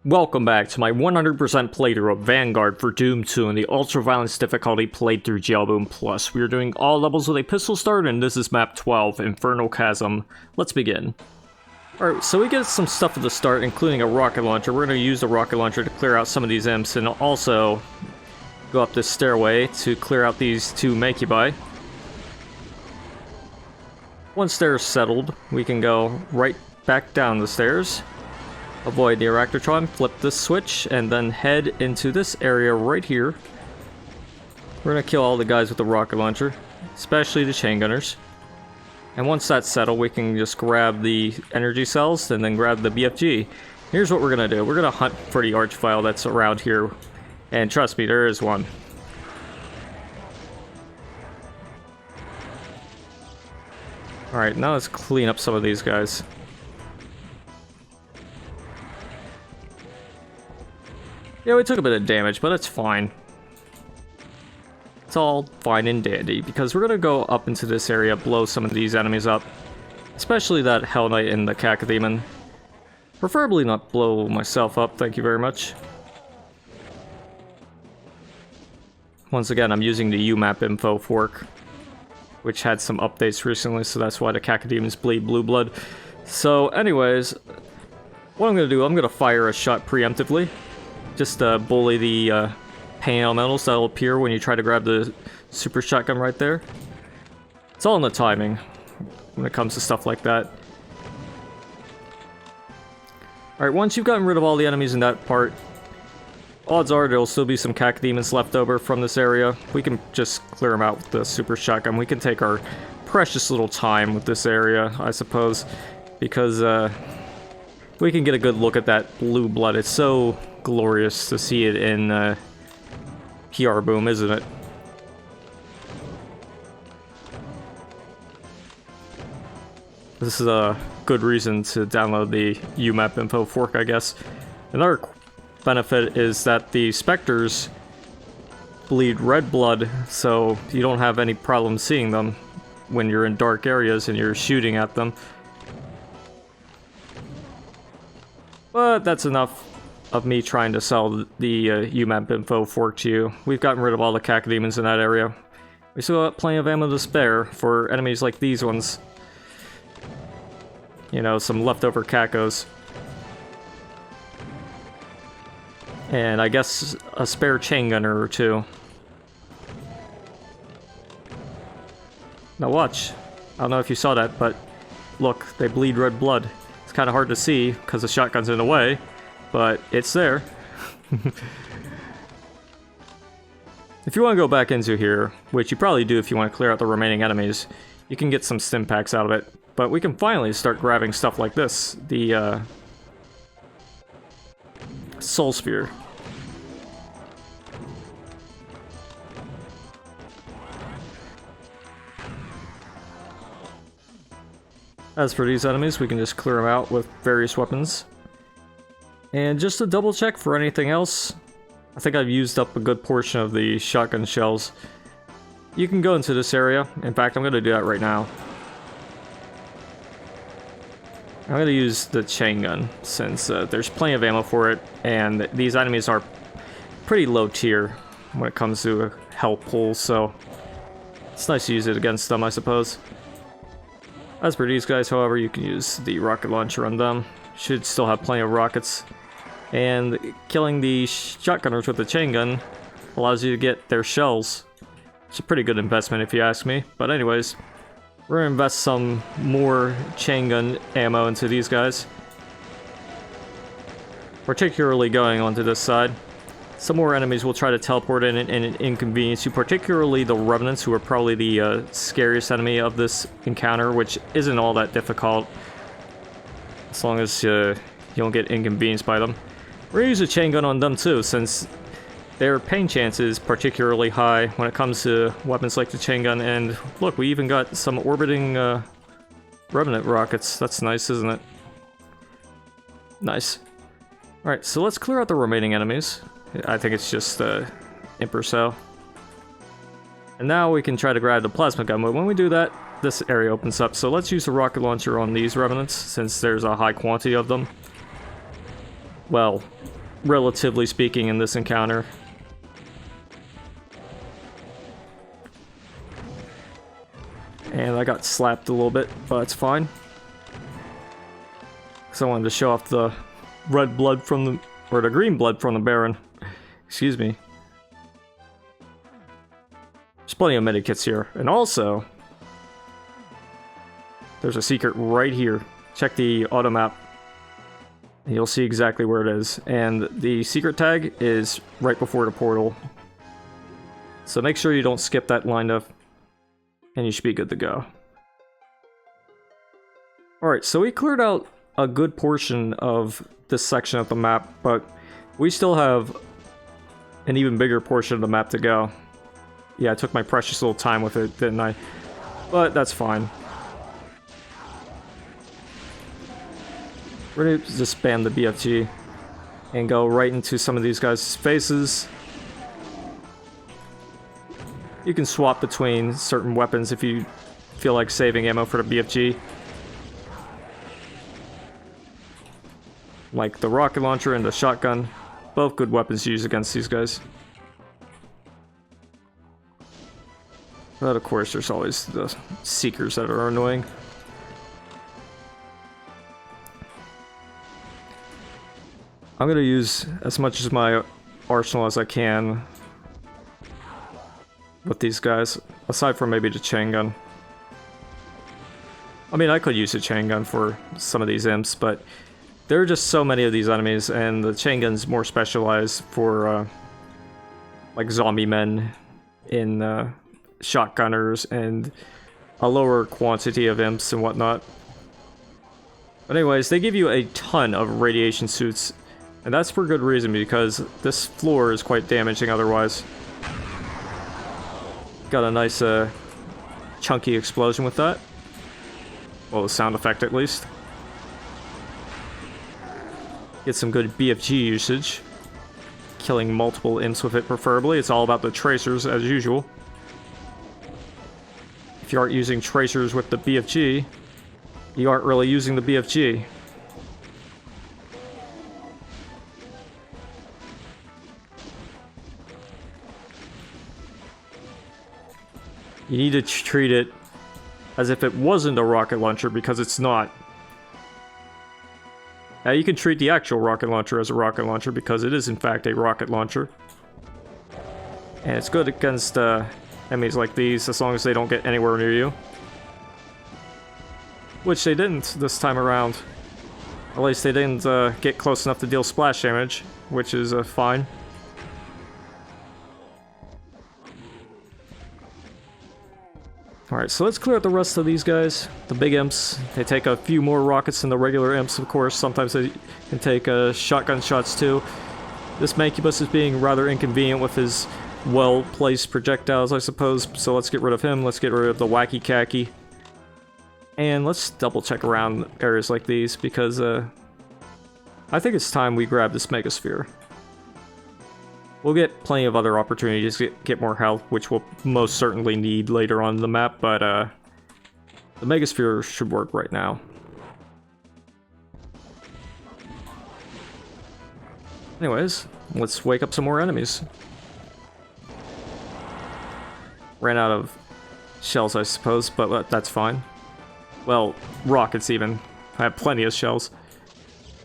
Welcome back to my 100% playthrough of Vanguard for Doom 2 in the Ultra Violence difficulty played through GlBoom Plus. We are doing all levels with a pistol start, and this is map 12, Infernal Chasm. Let's begin. Alright, so we get some stuff at the start, including a rocket launcher. We're going to use the rocket launcher to clear out some of these imps, and also go up this stairway to clear out these two Macubi. Once they're settled, we can go right back down the stairs. Avoid the Arachnotron, flip this switch, and then head into this area right here. We're gonna kill all the guys with the rocket launcher, especially the chain gunners. And once that's settled, we can just grab the energy cells and then grab the BFG. Here's what we're gonna do. We're gonna hunt for the archvile that's around here. And trust me, there is one. Alright, now let's clean up some of these guys. Yeah, we took a bit of damage, but it's fine. It's all fine and dandy, because we're gonna go up into this area, blow some of these enemies up. Especially that Hell Knight and the Cacodemon. Preferably not blow myself up, thank you very much. Once again, I'm using the UMAPINFO fork, which had some updates recently, so that's why the Cacodemons bleed blue blood. So anyways, what I'm gonna do, I'm gonna fire a shot preemptively. Just bully the pain elementals that'll appear when you try to grab the super shotgun right there. It's all in the timing when it comes to stuff like that. Alright, once you've gotten rid of all the enemies in that part, odds are there'll still be some Cacodemons left over from this area. We can just clear them out with the super shotgun. We can take our precious little time with this area, I suppose, because we can get a good look at that blue blood. It's so glorious to see it in GlBoom, isn't it? This is a good reason to download the UMAPINFO fork, I guess. Another benefit is that the specters bleed red blood, so you don't have any problem seeing them when you're in dark areas and you're shooting at them. But that's enough of me trying to sell the UMAPINFO fork to you. We've gotten rid of all the Cacodemons in that area. We still got plenty of ammo to spare for enemies like these ones. You know, some leftover Cacos. And I guess a spare chain gunner or two. Now watch. I don't know if you saw that, but look, they bleed red blood. It's kind of hard to see because the shotgun's in the way, but it's there. If you want to go back into here, which you probably do if you want to clear out the remaining enemies, you can get some stim packs out of it. But we can finally start grabbing stuff like this, the Soul Sphere. As for these enemies, we can just clear them out with various weapons. And just to double check for anything else, I think I've used up a good portion of the shotgun shells. You can go into this area. In fact, I'm going to do that right now. I'm going to use the chain gun since there's plenty of ammo for it, and these enemies are pretty low tier when it comes to health pools, so it's nice to use it against them, I suppose. As for these guys, however, you can use the rocket launcher on them. Should still have plenty of rockets. And killing the shotgunners with the chain gun allows you to get their shells. It's a pretty good investment if you ask me. But anyways, we're going to invest some more chain gun ammo into these guys. Particularly going onto this side. Some more enemies will try to teleport in and inconvenience you, particularly the Revenants, who are probably the scariest enemy of this encounter, which isn't all that difficult, as long as you don't get inconvenienced by them. We're going to use a chain gun on them too, since their pain chance is particularly high when it comes to weapons like the chain gun, and look, we even got some orbiting Revenant rockets. That's nice, isn't it? Nice. Alright, so let's clear out the remaining enemies. I think it's just imp or so. And now we can try to grab the plasma gun, but when we do that, this area opens up. So let's use the rocket launcher on these Revenants, since there's a high quantity of them. Well, relatively speaking, in this encounter. And I got slapped a little bit, but it's fine. Because I wanted to show off the red blood from the... or the green blood from the Baron. Excuse me. There's plenty of medikits here. And also... there's a secret right here. Check the auto map. You'll see exactly where it is. And the secret tag is right before the portal. So make sure you don't skip that line up. And you should be good to go. Alright, so we cleared out a good portion of this section of the map, but we still have an even bigger portion of the map to go. Yeah, I took my precious little time with it, didn't I? But that's fine. We're gonna just spam the BFG and go right into some of these guys' faces. You can swap between certain weapons if you feel like saving ammo for the BFG. Like the rocket launcher and the shotgun. Both good weapons to use against these guys. But of course, there's always the Seekers that are annoying. I'm gonna use as much of my arsenal as I can with these guys, aside from maybe the chain gun. I mean, I could use a chain gun for some of these imps, but there are just so many of these enemies, and the chain gun's more specialized for like zombie men in shotgunners and a lower quantity of imps and whatnot. But anyways, they give you a ton of radiation suits, and that's for good reason, because this floor is quite damaging otherwise. Got a nice chunky explosion with that. Well, the sound effect at least. Get some good BFG usage. Killing multiple imps with it preferably. It's all about the tracers as usual. If you aren't using tracers with the BFG, you aren't really using the BFG. You need to treat it as if it wasn't a rocket launcher, because it's not. Now you can treat the actual rocket launcher as a rocket launcher, because it is in fact a rocket launcher. And it's good against enemies like these, as long as they don't get anywhere near you. Which they didn't this time around. At least they didn't get close enough to deal splash damage, which is fine. Alright, so let's clear out the rest of these guys. The big imps. They take a few more rockets than the regular imps, of course. Sometimes they can take shotgun shots too. This Mancubus is being rather inconvenient with his well-placed projectiles, I suppose. So let's get rid of him. Let's get rid of the wacky khaki. And let's double check around areas like these, because I think it's time we grab this Megasphere. We'll get plenty of other opportunities to get more health, which we'll most certainly need later on in the map, but the Megasphere should work right now. Anyways, let's wake up some more enemies. Ran out of shells, I suppose, but that's fine. Well, rockets even. I have plenty of shells.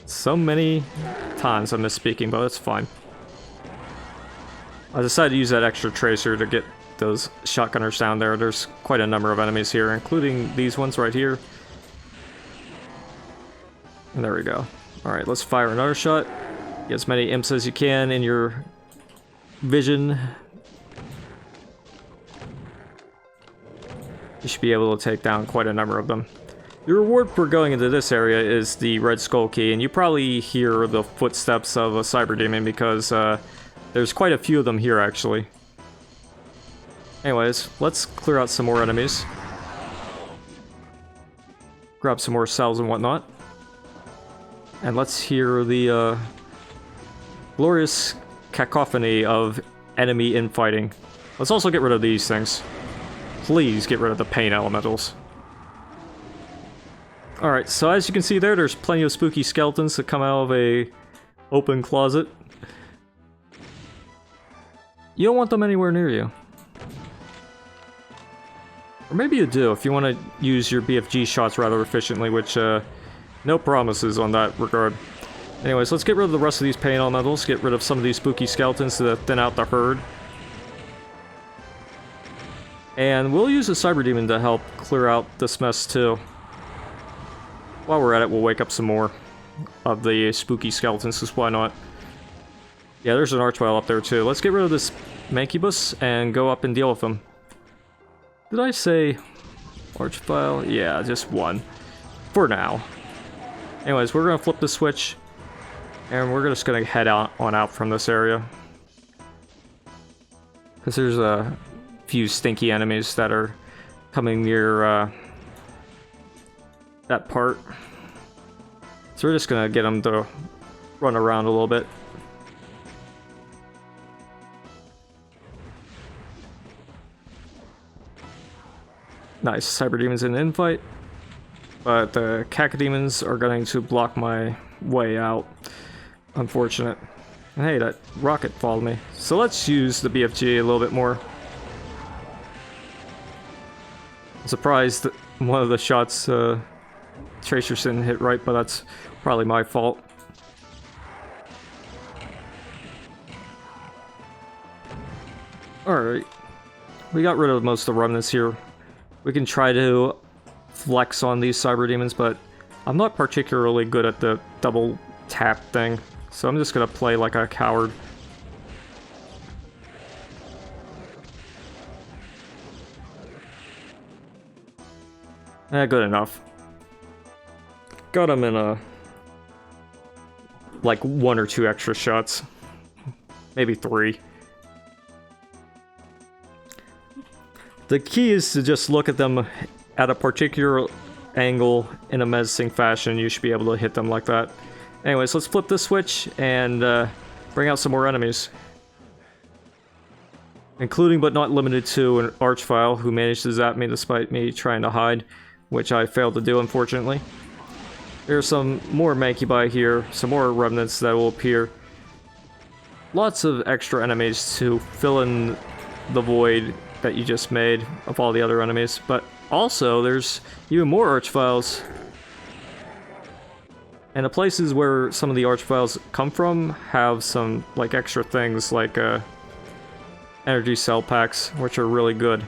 So many times I'm misspeaking, but that's fine. I decided to use that extra tracer to get those shotgunners down there. There's quite a number of enemies here, including these ones right here. And there we go. Alright, let's fire another shot. Get as many imps as you can in your vision. You should be able to take down quite a number of them. The reward for going into this area is the Red Skull Key, and you probably hear the footsteps of a Cyber Demon, because there's quite a few of them here, actually. Anyways, let's clear out some more enemies. Grab some more cells and whatnot. And let's hear the glorious cacophony of enemy infighting. Let's also get rid of these things. Please get rid of the pain elementals. Alright, so as you can see there's plenty of spooky skeletons that come out of a open closet. You don't want them anywhere near you. Or maybe you do, if you want to use your BFG shots rather efficiently, which, no promises on that regard. Anyways, let's get rid of the rest of these pain elementals, get rid of some of these spooky skeletons to thin out the herd. And we'll use the Cyber Demon to help clear out this mess too. While we're at it, we'll wake up some more of the spooky skeletons, because why not? Yeah, there's an Archvile up there too. Let's get rid of this Mancubus and go up and deal with him. Did I say Archvile? Yeah, just one. For now. Anyways, we're gonna flip the switch, and we're just gonna head on out from this area. Because there's a few stinky enemies that are coming near that part. So we're just gonna get them to run around a little bit. Nice, Cyber Demons in the infight. But the Cacodemons are going to block my way out. Unfortunate. And hey, that rocket followed me. So let's use the BFG a little bit more. I'm surprised that one of the shots Tracers didn't hit right, but that's probably my fault. Alright. We got rid of most of the remnants here. We can try to flex on these Cyber Demons, but I'm not particularly good at the double tap thing, so I'm just gonna play like a coward. Good enough. Got him in a... like 1 or 2 extra shots. Maybe 3. The key is to just look at them at a particular angle in a menacing fashion. You should be able to hit them like that. Anyways, let's flip the switch and bring out some more enemies. Including but not limited to an Archvile who managed to zap me despite me trying to hide, which I failed to do, unfortunately. There's some more Mancubi here, some more remnants that will appear. Lots of extra enemies to fill in the void that you just made of all the other enemies, but also there's even more Archviles. And the places where some of the Archviles come from have some like extra things like energy cell packs, which are really good.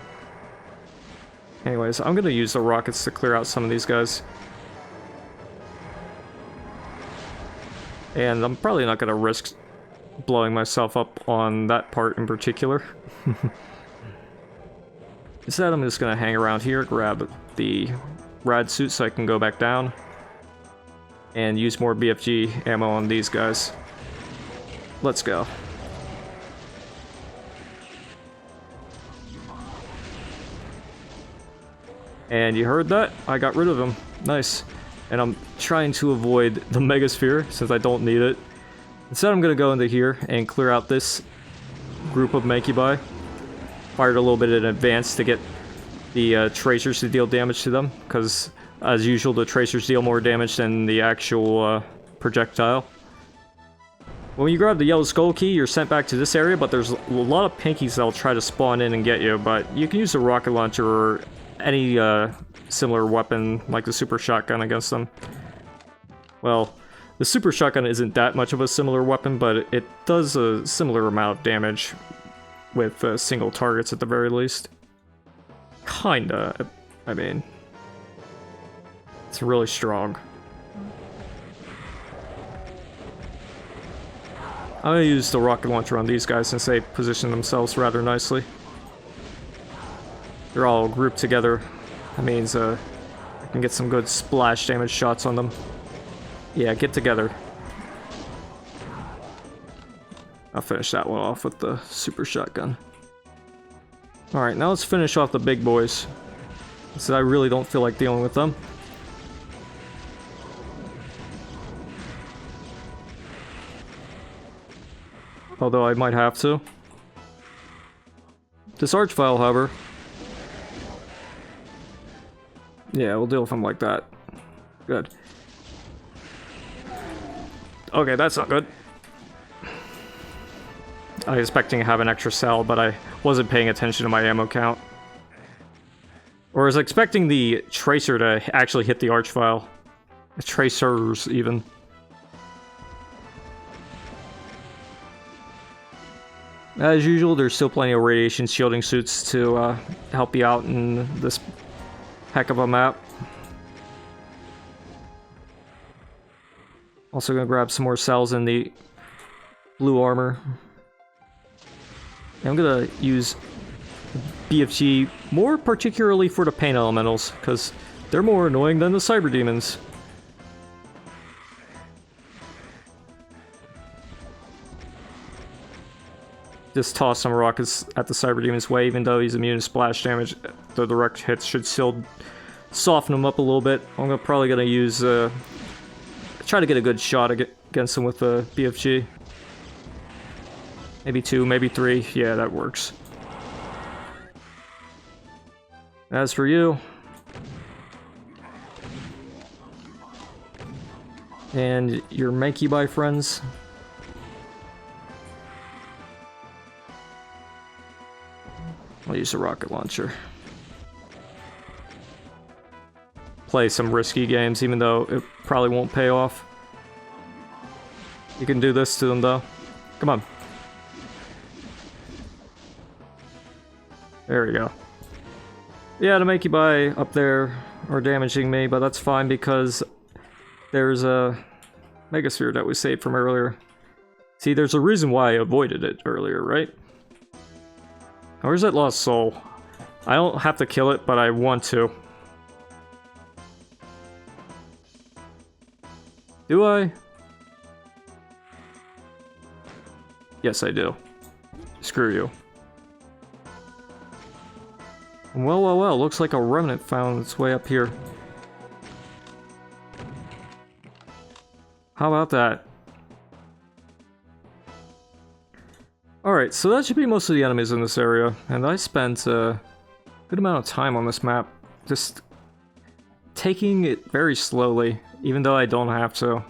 Anyways, I'm gonna use the rockets to clear out some of these guys. And I'm probably not gonna risk blowing myself up on that part in particular. Instead, I'm just gonna hang around here, grab the rad suit so I can go back down, and use more BFG ammo on these guys. Let's go. And you heard that? I got rid of him. Nice. And I'm trying to avoid the Megasphere since I don't need it. Instead, I'm gonna go into here and clear out this group of Mancubi. Fired a little bit in advance to get the Tracers to deal damage to them, because as usual the Tracers deal more damage than the actual projectile. When you grab the yellow skull key, you're sent back to this area, but there's a lot of pinkies that'll try to spawn in and get you, but you can use a rocket launcher or any similar weapon like the super shotgun against them. Well, the super shotgun isn't that much of a similar weapon, but it does a similar amount of damage with single targets at the very least. Kinda, I mean. It's really strong. I'm gonna use the rocket launcher on these guys since they position themselves rather nicely. They're all grouped together. That means I can get some good splash damage shots on them. Yeah, get together. I'll finish that one off with the super shotgun. Alright, now let's finish off the big boys. So I really don't feel like dealing with them. Although I might have to. This Archvile, however. Yeah, we'll deal with him like that. Good. Okay, that's not good. I was expecting to have an extra cell, but I wasn't paying attention to my ammo count. Or I was expecting the tracer to actually hit the arch file. Tracers, even. As usual, there's still plenty of radiation shielding suits to help you out in this heck of a map. Also gonna grab some more cells in the blue armor. And I'm gonna use BFG more particularly for the pain elementals, because they're more annoying than the cyber demons. Just toss some rockets at the cyber demon's way, even though he's immune to splash damage. The direct hits should still soften him up a little bit. I'm probably gonna use try to get a good shot against him with the BFG. Maybe 2, maybe 3. Yeah, that works. As for you, and your Makey Bye friends, I'll use a rocket launcher. Play some risky games, even though it probably won't pay off. You can do this to them, though. Come on. There we go. Yeah, the Makey Bye up there are damaging me, but that's fine because there's a Megasphere that we saved from earlier. See, there's a reason why I avoided it earlier, right? Where's that lost soul? I don't have to kill it, but I want to. Do I? Yes, I do. Screw you. Well, well, well, looks like a remnant found its way up here. How about that? Alright, so that should be most of the enemies in this area, and I spent a good amount of time on this map, just taking it very slowly, even though I don't have to.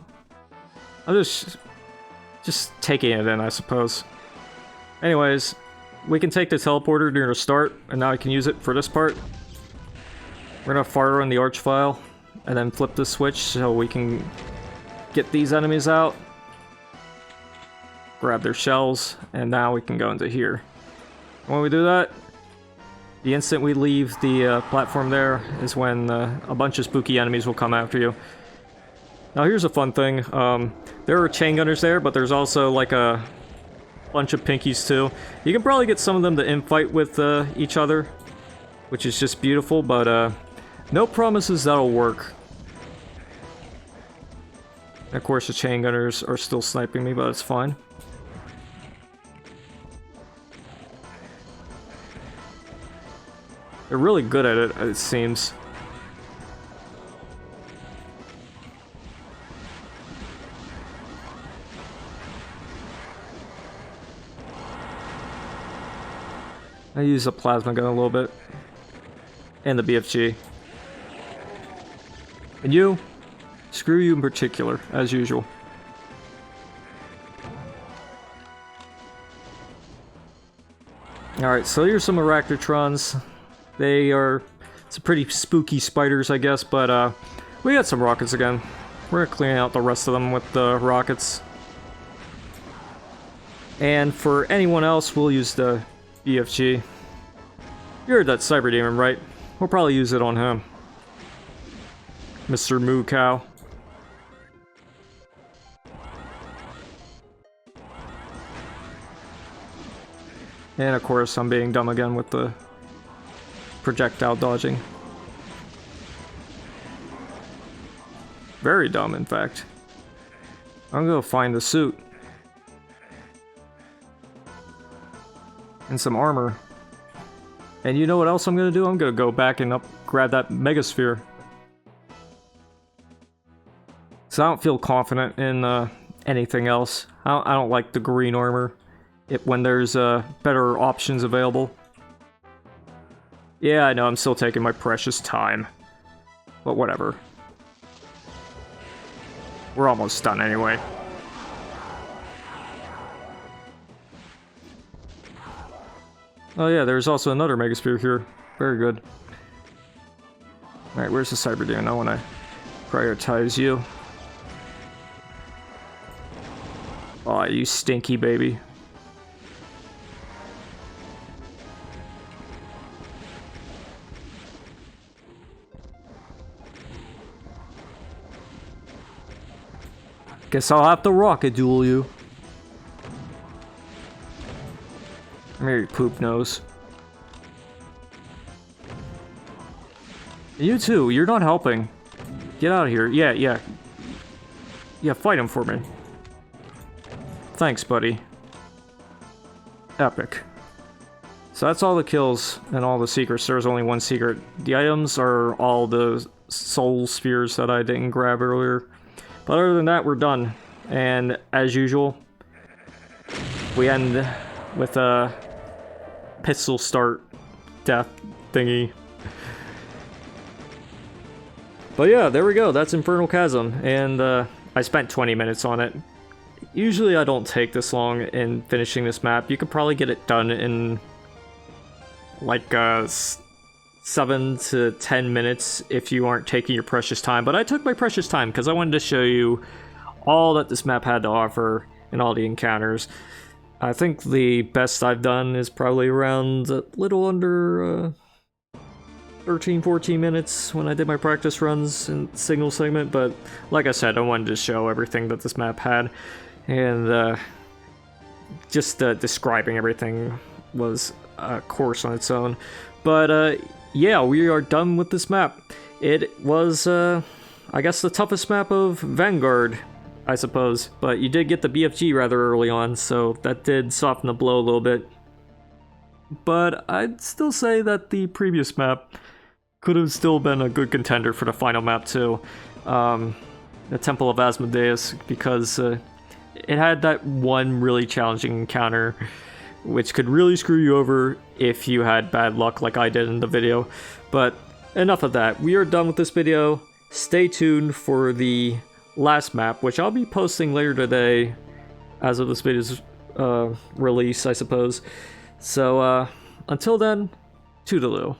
I'm just taking it in, I suppose. Anyways, we can take the teleporter near the start, and now I can use it for this part. We're gonna fire on the arch file, and then flip the switch so we can get these enemies out. Grab their shells, and now we can go into here. When we do that, the instant we leave the platform there is when a bunch of spooky enemies will come after you. Now here's a fun thing. There are chain gunners there, but there's also like a bunch of pinkies too. You can probably get some of them to infight with each other, which is just beautiful, but no promises that'll work. And of course the chain gunners are still sniping me, but it's fine. They're really good at it seems. I use a plasma gun a little bit. And the BFG. And you? Screw you in particular, as usual. Alright, so here's some Arachnotrons. They are some pretty spooky spiders, I guess, but we got some rockets again. We're gonna clean out the rest of them with the rockets. And for anyone else, we'll use the BFG. You heard that Cyber Demon, right? We'll probably use it on him. Mr. Moo Cow. And of course, I'm being dumb again with the projectile dodging. Very dumb, in fact. I'm gonna find the suit. And some armor. And you know what else I'm gonna do? I'm gonna go back and grab that Megasphere. So I don't feel confident in anything else. I don't like the green armor when there's better options available. Yeah, I know, I'm still taking my precious time. But whatever. We're almost done anyway. Oh yeah, there's also another Mega Spear here. Very good. Alright, where's the Cyber Demon? I want to prioritize you. Aw, you stinky baby. Guess I'll have to rocket duel you. Come here, you poop nose. You too, you're not helping. Get out of here. Yeah, fight him for me. Thanks, buddy. Epic. So that's all the kills and all the secrets. There's only one secret. The items are all the soul spheres that I didn't grab earlier. But other than that, we're done. And as usual, we end with a pistol start death thingy. But yeah, there we go. That's Infernal Chasm. And I spent 20 minutes on it. Usually I don't take this long in finishing this map. You could probably get it done in like 7 to 10 minutes if you aren't taking your precious time. But I took my precious time because I wanted to show you all that this map had to offer and all the encounters. I think the best I've done is probably around a little under 13-14 minutes when I did my practice runs in Signal segment. But like I said, I wanted to show everything that this map had. And just describing everything was a course on its own. But yeah, we are done with this map. It was, I guess, the toughest map of Vanguard, I suppose. But you did get the BFG rather early on, so that did soften the blow a little bit. But I'd still say that the previous map could have still been a good contender for the final map too. The Temple of Asmodeus, because it had that one really challenging encounter which could really screw you over if you had bad luck like I did in the video. But enough of that. We are done with this video. Stay tuned for the last map, which I'll be posting later today as of this video's release, I suppose. So until then, toodaloo.